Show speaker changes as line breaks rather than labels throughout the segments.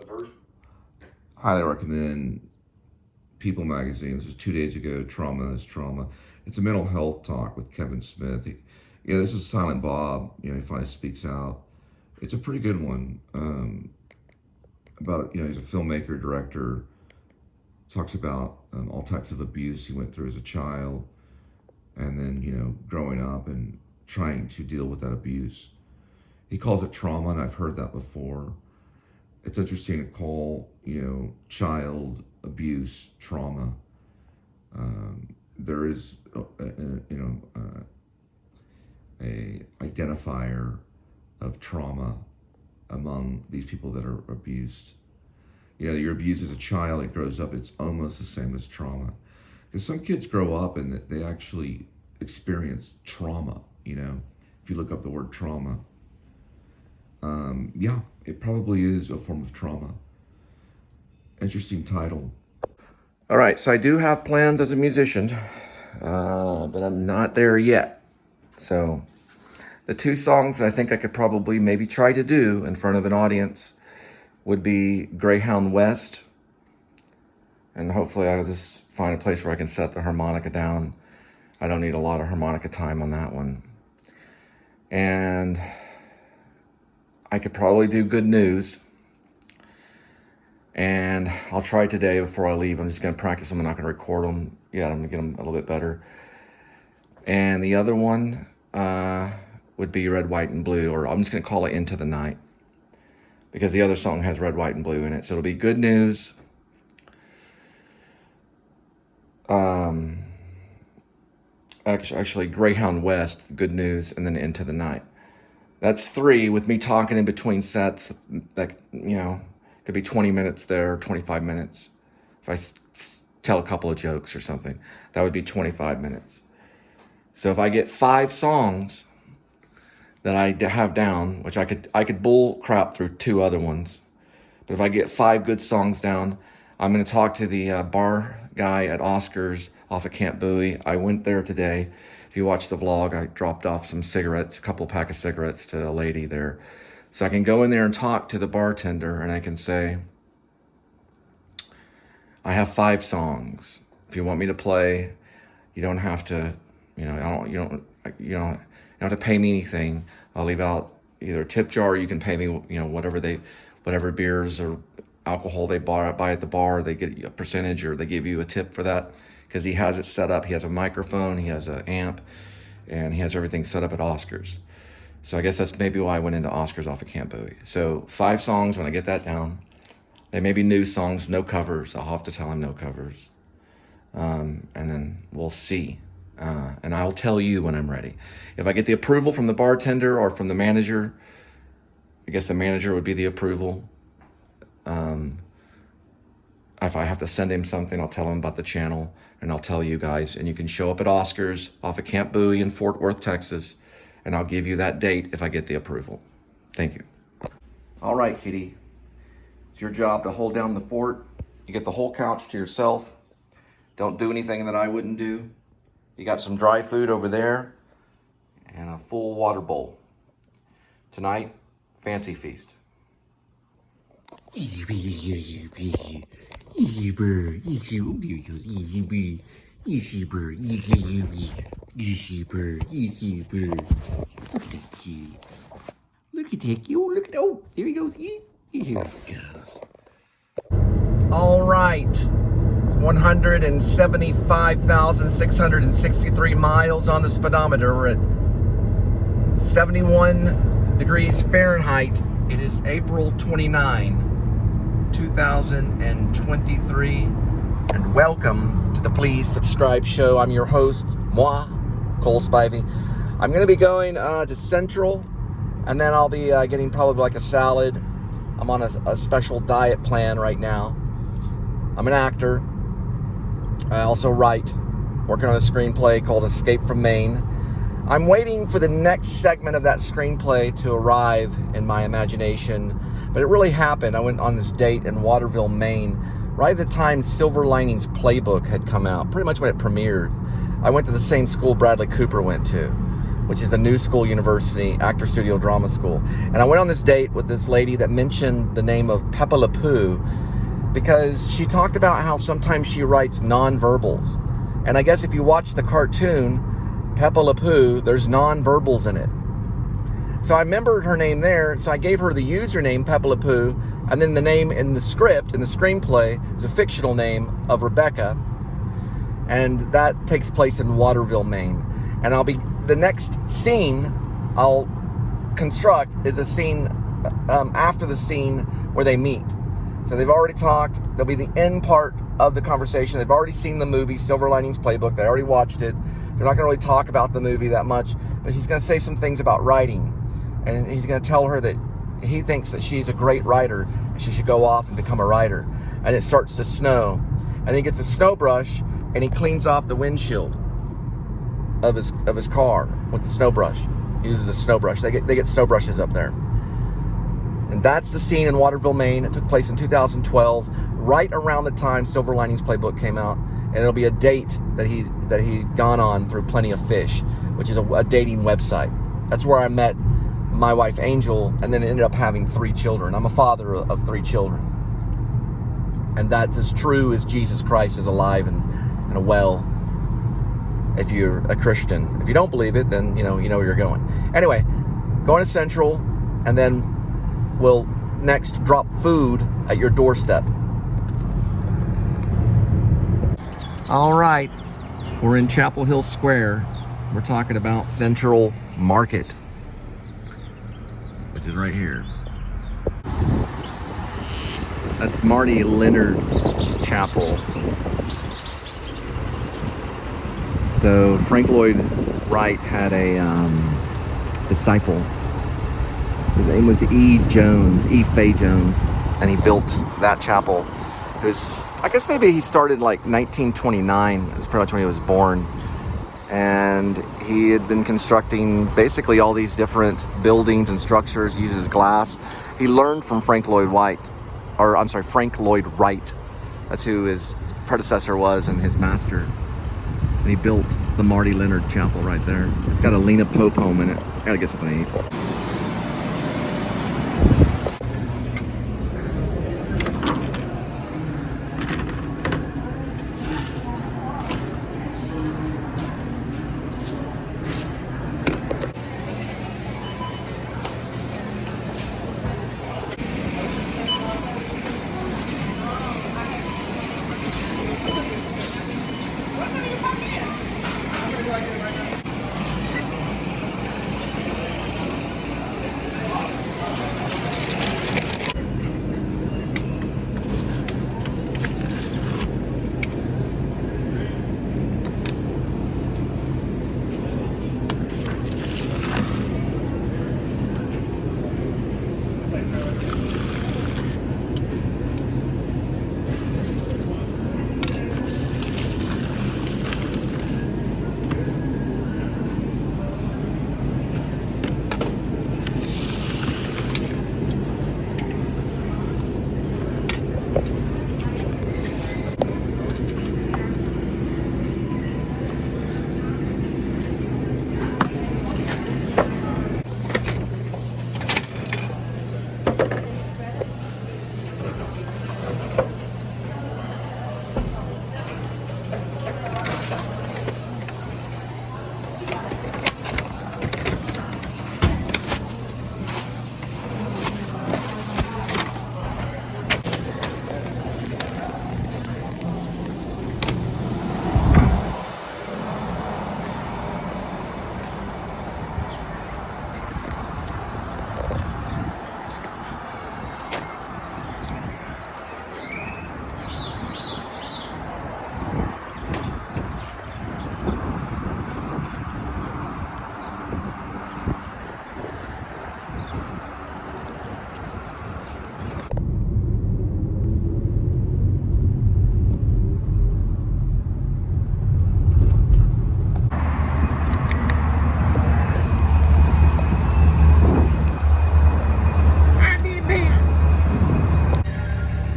version.
Highly recommend People magazine. This was 2 days ago. Trauma is Trauma. It's a mental health talk with Kevin Smith. This is Silent Bob. He finally speaks out. It's a pretty good one. About he's a filmmaker, director. Talks about all types of abuse he went through as a child, and then growing up and trying to deal with that abuse. He calls it trauma, and I've heard that before. It's interesting to call child abuse trauma. There is a identifier of trauma among these people that are abused. You're abused as a child, it grows up, it's almost the same as trauma. Because some kids grow up and they actually experience trauma, if you look up the word trauma. Yeah, it probably is a form of trauma. Interesting title. All right, so I do have plans as a musician, but I'm not there yet. So the two songs that I think I could probably maybe try to do in front of an audience would be Greyhound West. And hopefully I'll just find a place where I can set the harmonica down. I don't need a lot of harmonica time on that one. And I could probably do Good News. And I'll try today before I leave. I'm just going to practice them. I'm not going to record them yet. I'm going to get them a little bit better. And the other one would be Red, White, and Blue. Or I'm just going to call it Into the Night, because the other song has red, white, and blue in it. So it'll be Good News. Actually, Greyhound West, Good News, and then Into the Night. That's 3 with me talking in between sets. That, could be 20 minutes there, 25 minutes. If I tell a couple of jokes or something, that would be 25 minutes. So if I get 5 songs that I have down, which I could bull crap through 2 other ones, but if I get 5 good songs down, I'm going to talk to the bar guy at Oscars off of Camp Bowie. I went there today. If you watch the vlog, I dropped off some cigarettes, a couple pack of cigarettes to a lady there. So I can go in there and talk to the bartender, and I can say, I have 5 songs. If you want me to play, you don't have to, you don't have to pay me anything. I'll leave out either a tip jar, or you can pay me, whatever beers or alcohol they buy at the bar, they get a percentage, or they give you a tip for that, because he has it set up. He has a microphone, he has an amp, and he has everything set up at Oscars. So I guess that's maybe why I went into Oscars off of Camp Bowie. So 5 songs when I get that down. They may be new songs, no covers. I'll have to tell him no covers. And then we'll see. And I'll tell you when I'm ready. If I get the approval from the bartender or from the manager, I guess the manager would be the approval. If I have to send him something, I'll tell him about the channel, and I'll tell you guys. And you can show up at Oscars off of Camp Bowie in Fort Worth, Texas, and I'll give you that date if I get the approval. Thank you. All right, kitty. It's your job to hold down the fort. You get the whole couch to yourself. Don't do anything that I wouldn't do. You got some dry food over there and a full water bowl. Tonight, fancy feast.
Easy bird, easy bird, easy bird, easy bird, easy bird, easy bird. Look at that kitty. Look at that. Oh, look at, oh, there he goes. Here he goes.
All right. 175,663 miles on the speedometer. We're at 71 degrees Fahrenheit. It is April 29, 2023. And welcome to the Please Subscribe Show. I'm your host, moi, Cole Spivey. I'm going to be going to Central, and then I'll be getting probably like a salad. I'm on a special diet plan right now. I'm an actor. I also write, working on a screenplay called Escape from Maine. I'm waiting for the next segment of that screenplay to arrive in my imagination, but it really happened. I went on this date in Waterville, Maine, right at the time Silver Linings Playbook had come out, pretty much when it premiered. I went to the same school Bradley Cooper went to. which is the New School University Actor Studio Drama School. And I went on this date with this lady that mentioned the name of Pepe Le Pew because she talked about how sometimes she writes non-verbals. And I guess if you watch the cartoon, Pepe Le Pew, there's non-verbals in it. So I remembered her name there, so I gave her the username Pepe Le Pew, and then the name in the script, in the screenplay, is a fictional name of Rebecca, and that takes place in Waterville, Maine. And the next scene I'll construct is a scene after the scene where they meet. So they've already talked. There'll be the end part of the conversation. They've already seen the movie, Silver Linings Playbook. They already watched it. They're not going to really talk about the movie that much, but he's going to say some things about writing. And he's going to tell her that he thinks that she's a great writer and she should go off and become a writer. And it starts to snow. And then he gets a snow brush and he cleans off the windshield of his car with the snow brush. He uses a snow brush. They get snow brushes up there. And that's the scene in Waterville, Maine. It took place in 2012, right around the time Silver Linings Playbook came out. And it'll be a date that he'd gone on through Plenty of Fish, which is a dating website. That's where I met my wife, Angel, and then ended up having 3 children. I'm a father of 3 children. And that's as true as Jesus Christ is alive and well, if you're a Christian. If you don't believe it, then you know where you're going. Anyway, going to Central, and then we'll next drop food at your doorstep. All right, we're in Chapel Hill Square. We're talking about Central Market, which is right here. That's Marty Leonard Chapel. So Frank Lloyd Wright had a disciple. His name was E. Fay Jones, and he built that chapel. It was, I guess maybe he started like 1929. It was pretty much when he was born. And he had been constructing basically all these different buildings and structures. He uses glass. He learned from Frank Lloyd Wright. That's who his predecessor was and his master. And he built the Marty Leonard Chapel right there. It's got a Lena Pope home in it. Gotta get something to eat.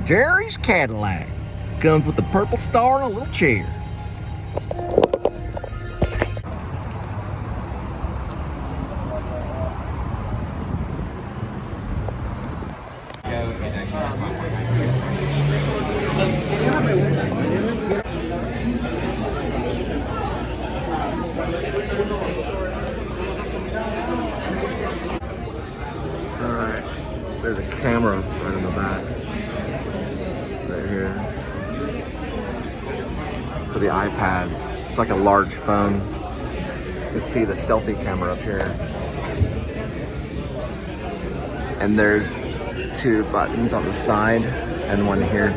Jerry's Cadillac comes with a purple star and a little chair. Alright, there's a camera right in the back. Right here. For the iPads. It's like a large phone. You see the selfie camera up here. And there's 2 buttons on the side and one here.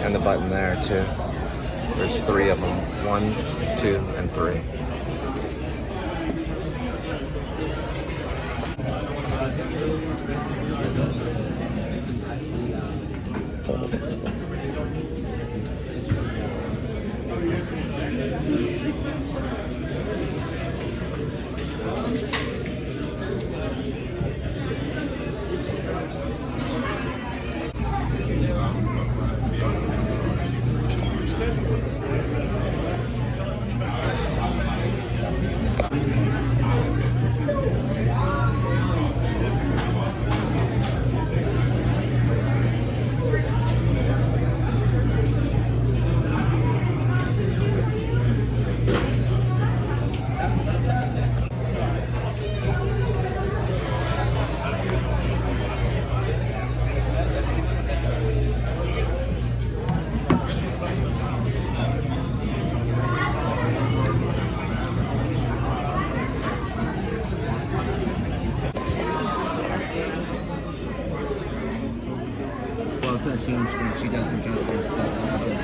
And the button there too. There's 3 of them. 1, 2, and 3.
Well, it's not changed when she does adjustments. That's what happens.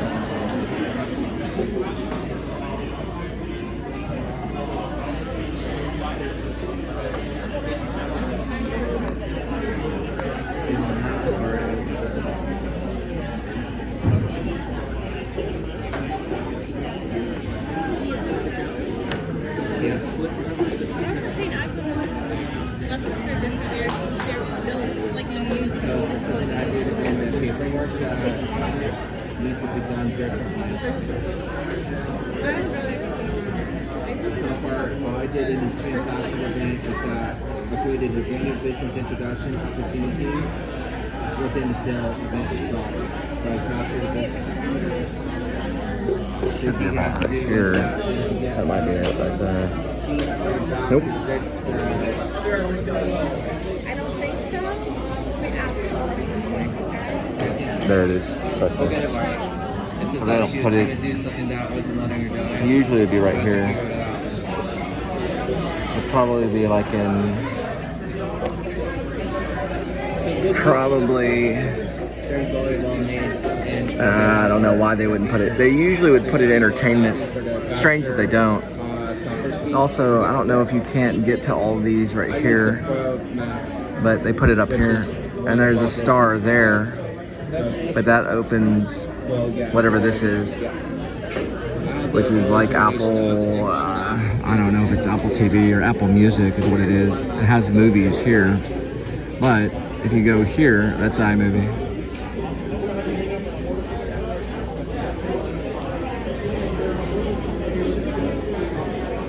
Yes. So is this the idea to bring the paperwork that needs to be done differently? So far, all I did in this transaction event is that I created a brand new business introduction opportunity within the sale event itself. So I captured the business.
Should be about here. That might be it right there. Nope. There it is. It's right there. So that'll put it. Usually it'd be right here. It'd probably be like in. Probably. I don't know why they wouldn't put it. They usually would put it in entertainment. Strange that they don't. Also, I don't know if you can't get to all these right here, but they put it up here. And there's a star there. But that opens whatever this is, which is like Apple, I don't know if it's Apple TV or Apple Music is what it is. It has movies here, but if you go here, that's iMovie.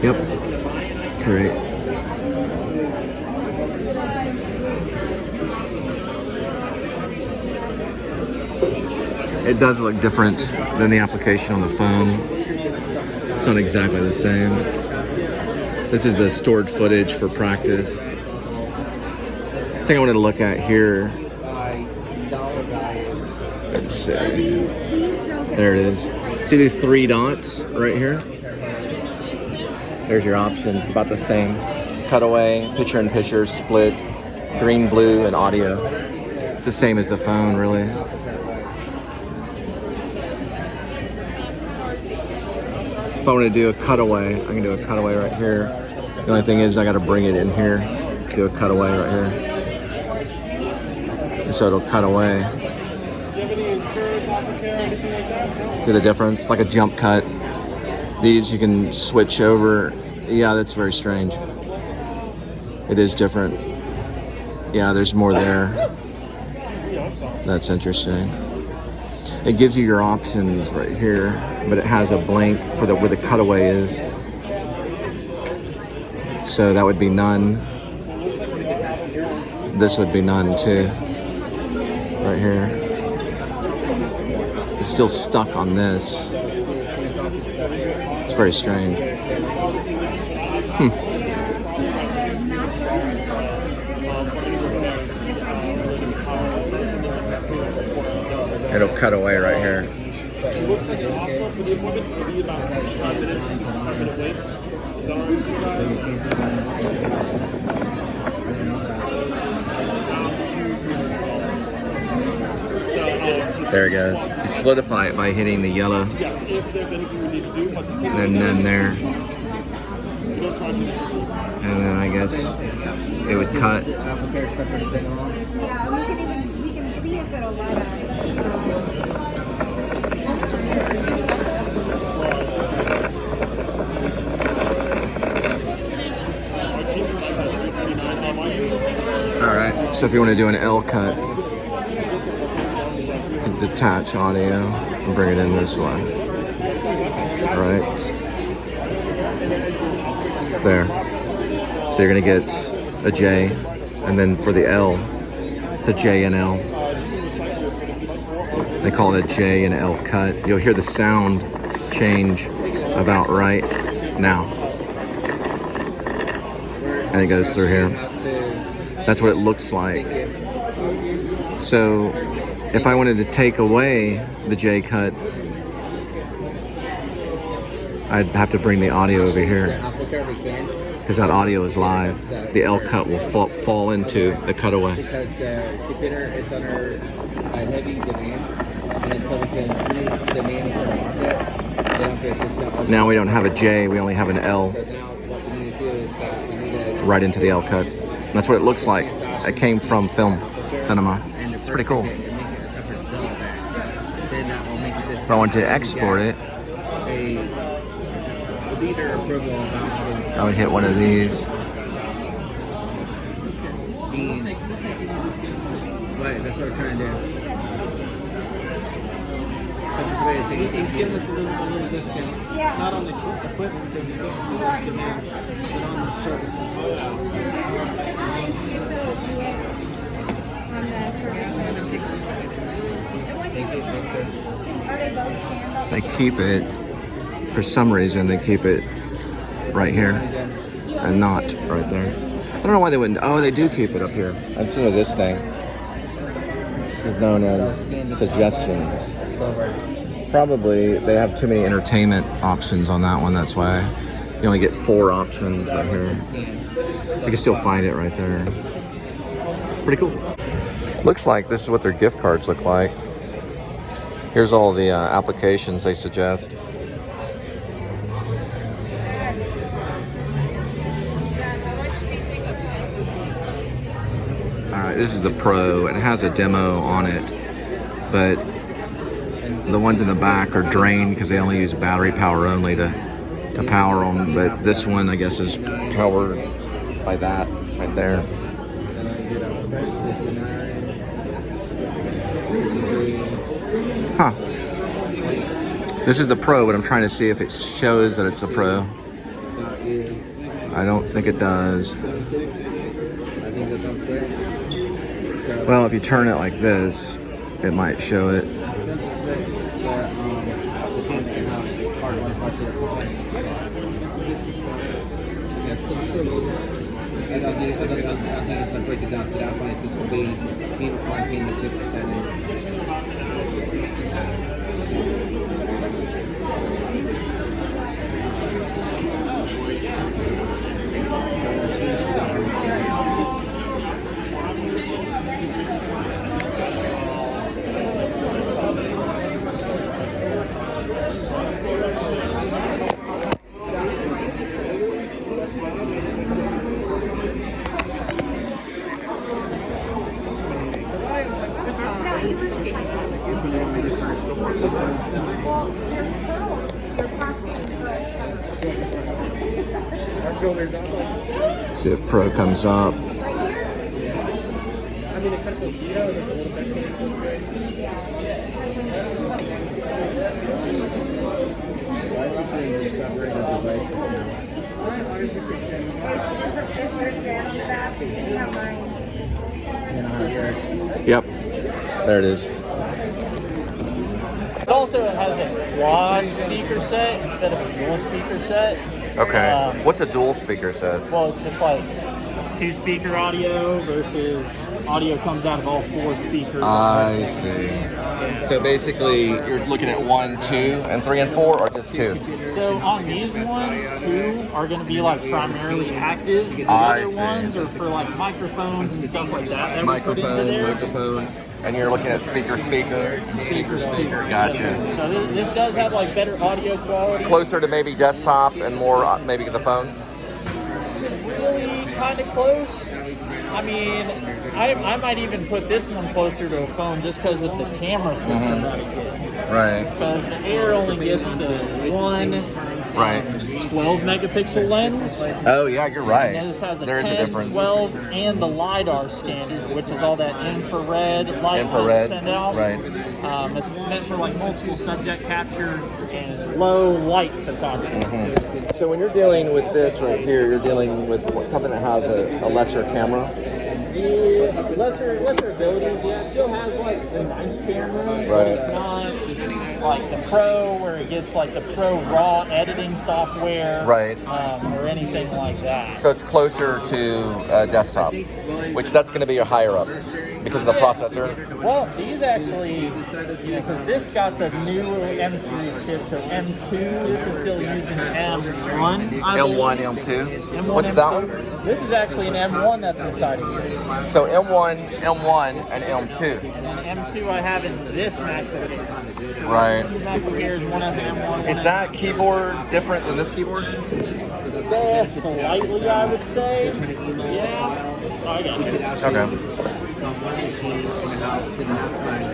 Yep, great. It does look different than the application on the phone. It's not exactly the same. This is the stored footage for practice. The thing I wanted to look at here. Let's see. There it is. See these 3 dots right here? There's your options. It's about the same. Cutaway, picture-in-picture, split, green, blue, and audio. It's the same as the phone, really. If I want to do a cutaway, I can do a cutaway right here. The only thing is I got to bring it in here. Do a cutaway right here. And so it'll cut away. See the difference? Like a jump cut. These you can switch over. Yeah, that's very strange. It is different. Yeah, there's more there. That's interesting. It gives you your options right here, but it has a blank for where the cutaway is. So that would be none. This would be none too. Right here. It's still stuck on this. It's very strange. It'll cut away right here. There it goes. You solidify it by hitting the yellow. And then there. And then I guess it would cut.
Yeah, we can see if it'll let us.
Alright, so if you want to do an L cut, detach audio and bring it in this way. Right there. So you're gonna get a J, and then for the L, it's a J and L. They call it a J and L cut. You'll hear the sound change about right now. And it goes through here. That's what it looks like. So if I wanted to take away the J cut, I'd have to bring the audio over here, because that audio is live. The L cut will fall into the cutaway.
Because the computer is under a heavy demand, and until we can meet demand from the market, they don't get discount.
Now we don't have a J, we only have an L.
So now what we need to do is that we need to
Right into the L cut. That's what it looks like. It came from film cinema. It's pretty cool.
If
If I want to export it, I would hit one of these.
Right, that's what I'm trying to do. That's just the way it's saying. He's giving us a little discount.
Yeah.
Not on the equipment, because you don't do this demand, but on the services.
They keep it, for some reason, they keep it right here and not right there. I don't know why they wouldn't. Oh, they do keep it up here. I've seen this thing. It's known as suggestions. Probably they have too many entertainment options on that one. That's why you only get 4 options right here. You can still find it right there. Pretty cool. Looks like this is what their gift cards look like. Here's all the applications they suggest. Alright, this is the Pro. It has a demo on it, but the ones in the back are drained because they only use battery power only to power them. But this one, I guess, is powered by that right there. Huh. This is the Pro, but I'm trying to see if it shows that it's a Pro. I don't think it does. Well, if you turn it like this, it might show it.
I think it's going to break it down to that point. It's just going to be paying the 2%.
See if Pro comes up.
There's
Yep, there it is.
also has a quad speaker set instead of a dual speaker set.
Okay. What's a dual speaker set?
Well, it's just like 2-speaker audio versus audio comes out of all 4 speakers.
I see. So basically, you're looking at 1, 2, and 3 and 4, or just 2?
So on these ones, 2 are going to be like primarily active. The
I
other
see.
ones are for like microphones and stuff like that. We put into there.
Microphone. And you're looking at speaker. Gotcha.
So this does have like better audio quality.
Closer to maybe desktop and more maybe the phone?
Really kind of close. I mean, I might even put this one closer to a phone just because of the camera system that it gets.
Right.
Because the Air only gets the one 12 megapixel lens.
Oh, yeah, you're right.
And this has a
There is
10,
a difference.
12, and the LiDAR scanner, which is all that infrared light that send out.
Right.
It's meant for like multiple subject capture and low light photography.
So when you're dealing with this right here, you're dealing with something that has a lesser camera?
Yeah, lesser abilities, yeah. It still has like a nice camera, but it's not like the Pro where it gets like the Pro raw editing software,
Right.
Or anything like that.
So it's closer to desktop, which that's going to be a higher up because of the processor.
Well, these actually, because this got the new M series chip, so M2. This is still using M1.
M1, M2.
M1,
What's
M2.
that one?
This is actually an M1 that's inside of here.
So M1, and M2.
And M2 I have in this MacBook Air.
Right.
2 MacBook Airs, one has an M1.
Is that keyboard different than this keyboard?
Slightly, I would say. Yeah. I got you.
Okay.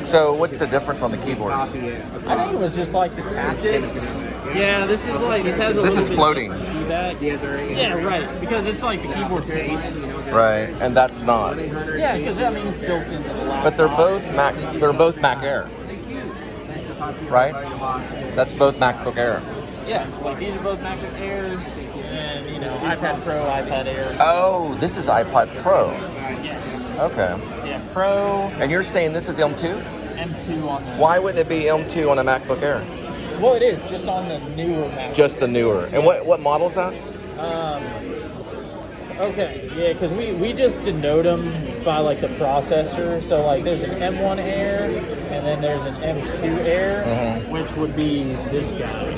So what's the difference on the keyboard?
I think it was just like the tactics. Yeah, this is like, this has a
This
little
is
bit
floating.
of feedback. Yeah, right. Because it's like the keyboard case.
Right, and that's not.
Yeah, because I mean it's built into the laptop.
But they're both Mac Air. Right? That's both MacBook Air.
Yeah, like these are both MacBook Airs and iPad Pro, iPad Air.
Oh, this is iPad Pro.
Yes.
Okay.
Yeah, Pro.
And you're saying this is M2?
M2 on the.
Why wouldn't it be M2 on a MacBook Air?
Well, it is just on the newer MacBook.
Just the newer. And what model is that?
Okay, yeah, because we just denote them by like the processor. So like there's an M1 Air and then there's an M2 Air, which would be this guy.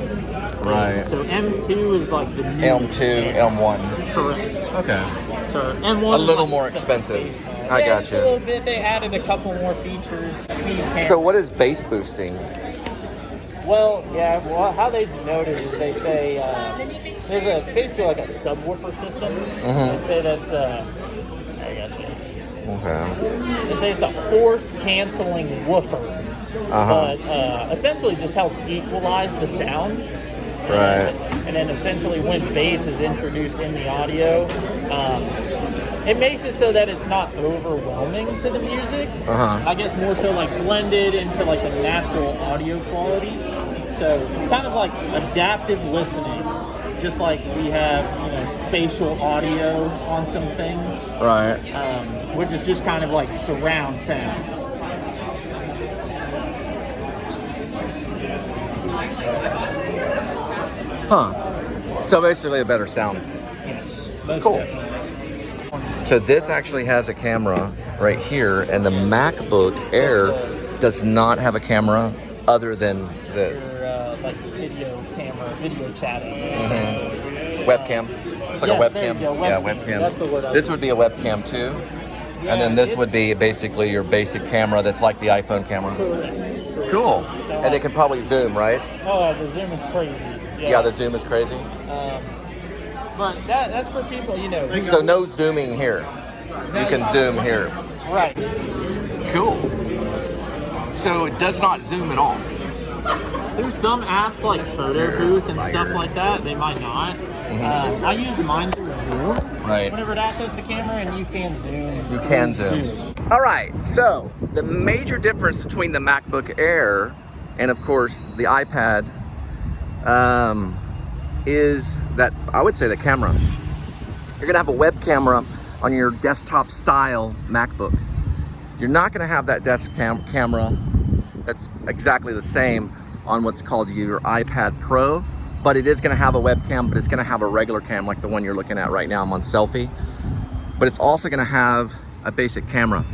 Right.
So M2 is like the new
M2,
Air.
M1.
Correct.
Okay.
So M1
A
is
little
like
more
the
expensive.
base model.
I
Yeah,
got
just
you.
a little bit. They added a couple more features.
So what is bass boosting?
Well, yeah. Well, how they denote it is they say there's basically like a subwoofer system. They say that's I got you.
Okay.
They say it's a force canceling woofer, but essentially just helps equalize the sound.
Right.
And then essentially when bass is introduced in the audio, it makes it so that it's not overwhelming to the music. I guess more so like blended into like the natural audio quality. So it's kind of like adaptive listening, just like we have spatial audio on some things,
Right.
which is just kind of like surround sounds.
Huh. So basically a better sound.
Yes,
That's cool. So this actually has a camera right here, and the MacBook Air does not have a camera other than this.
Like video camera, video chatting.
Webcam. It's like
Yes,
a
there you
webcam.
go,
Yeah,
webcam.
webcam.
That's the word I was
This would be a webcam too. And then this would be basically your basic camera that's like the iPhone camera.
Correct.
Cool.
So,
And they can probably zoom, right?
Oh, the zoom is crazy.
Yeah, the zoom is crazy.
But that's for people,
So no zooming here. You can zoom here.
Right.
Cool. So it does not zoom at all.
Through some apps like Photo Booth and stuff like that, they might not. I use mine through Zoom.
Right.
Whenever it accesses the camera, and you can zoom.
You can zoom. All right, so the major difference between the MacBook Air and, of course, the iPad is that I would say the camera. You're gonna have a web camera on your desktop style MacBook. You're not gonna have that desk camera that's exactly the same on what's called your iPad Pro, but it is gonna have a webcam, but it's gonna have a regular cam like the one you're looking at right now. I'm on selfie, but it's also gonna have a basic camera,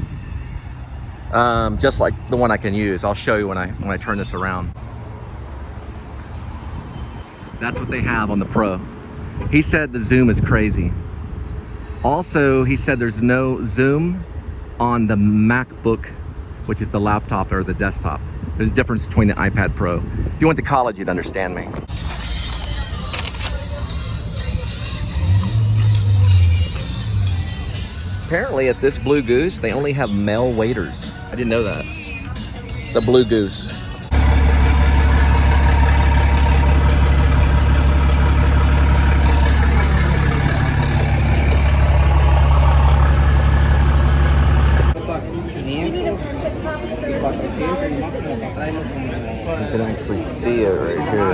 just like the one I can use. I'll show you when I turn this around. That's what they have on the Pro. He said the zoom is crazy. Also, he said there's no zoom on the MacBook, which is the laptop or the desktop. There's a difference between the iPad Pro. If you went to college, you'd understand me. Apparently at this Blue Goose, they only have male waiters. I didn't know that. It's a Blue Goose. You can actually see it right here.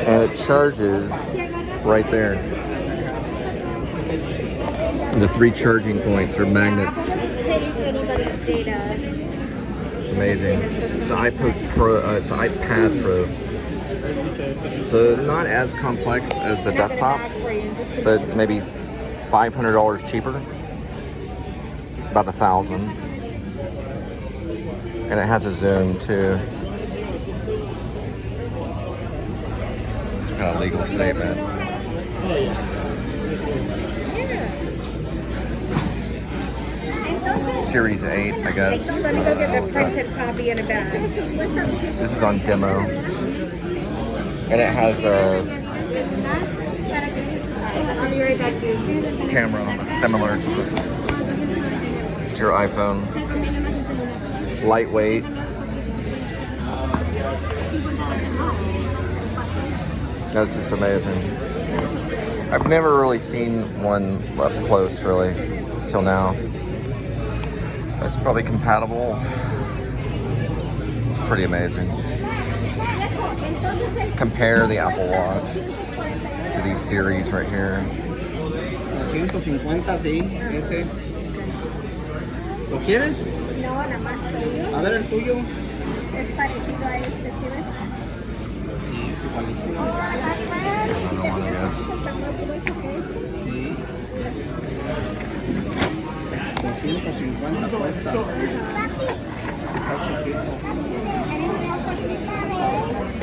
And it charges right there. The 3 charging points are magnets. It's amazing. It's an iPad Pro. It's an iPad Pro. So not as complex as the desktop, but maybe $500 cheaper. It's about $1,000. And it has a zoom too. It's kind of legal statement. Series 8, I guess.
Let me go get the printed copy in a bag.
This is on demo. And it has a
I'll be right back to you.
camera similar to your iPhone. Lightweight. That's just amazing. I've never really seen one up close, really, till now. It's probably compatible. It's pretty amazing. Compare the Apple Watch to these series right here.
150, sí, ese. ¿Lo quieres?
No, nada más tuyo.
A ver el tuyo.
Es parecido a este, ¿sí ves?
Sí, es igualito.
Another one, I guess.
Está más grueso que este.
Sí. 250 cuesta. Está chiquito.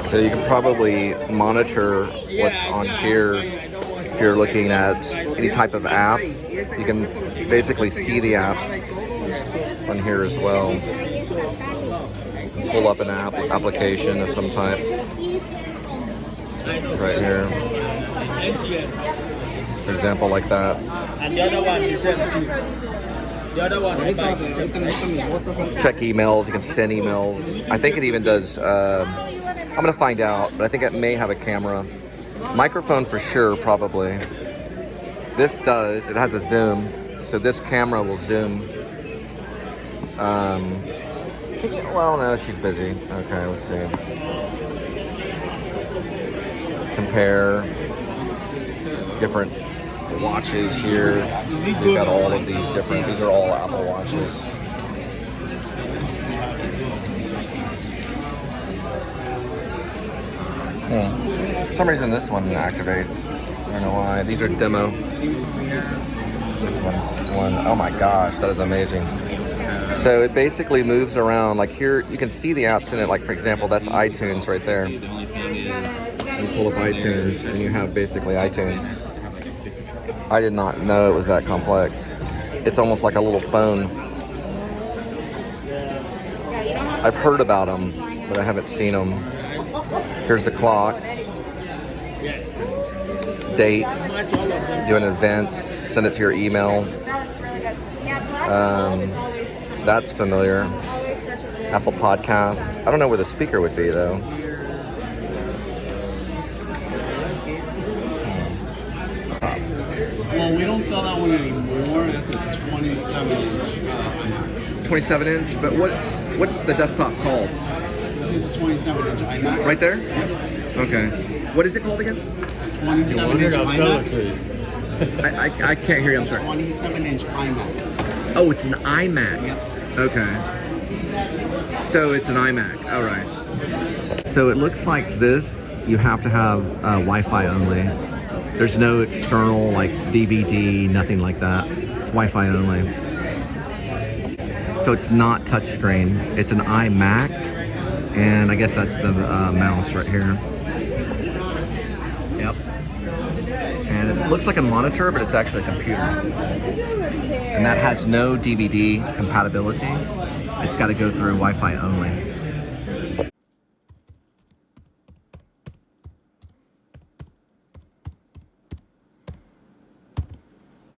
So you can probably monitor what's on here if you're looking at any type of app. You can basically see the app on here as well. Pull up an application of some type right here. For example, like that.
And the other one is the other one is like
Check emails. You can send emails. I think it even does. I'm gonna find out, but I think it may have a camera. Microphone for sure, probably. This does. It has a zoom, so this camera will zoom. Well, no, she's busy. Okay, let's see. Compare different watches here. So you've got all of these different. These are all Apple Watches. For some reason, this one activates. I don't know why. These are demo. This one's one. Oh my gosh, that is amazing. So it basically moves around. Like here, you can see the apps in it. Like for example, that's iTunes right there.
The only thing is,
You pull up iTunes, and you have basically iTunes. I did not know it was that complex. It's almost like a little phone. I've heard about them, but I haven't seen them. Here's the clock. Date. Do an event. Send it to your email. That's familiar. Apple Podcast. I don't know where the speaker would be though.
well, we don't sell that one anymore. That's a 27-inch.
27-inch, but what's the desktop called?
This is a 27-inch iMac.
Right there? Okay. What is it called again?
27-inch iMac.
I can't hear you, I'm sorry.
27-inch iMac.
Oh, it's an iMac.
Yep.
Okay. So it's an iMac. All right. So it looks like this. You have to have Wi-Fi only. There's no external like DVD, nothing like that. It's Wi-Fi only. So it's not touchscreen. It's an iMac, and I guess that's the mouse right here. Yep. And it looks like a monitor, but it's actually a computer. And that has no DVD compatibility. It's got to go through Wi-Fi only.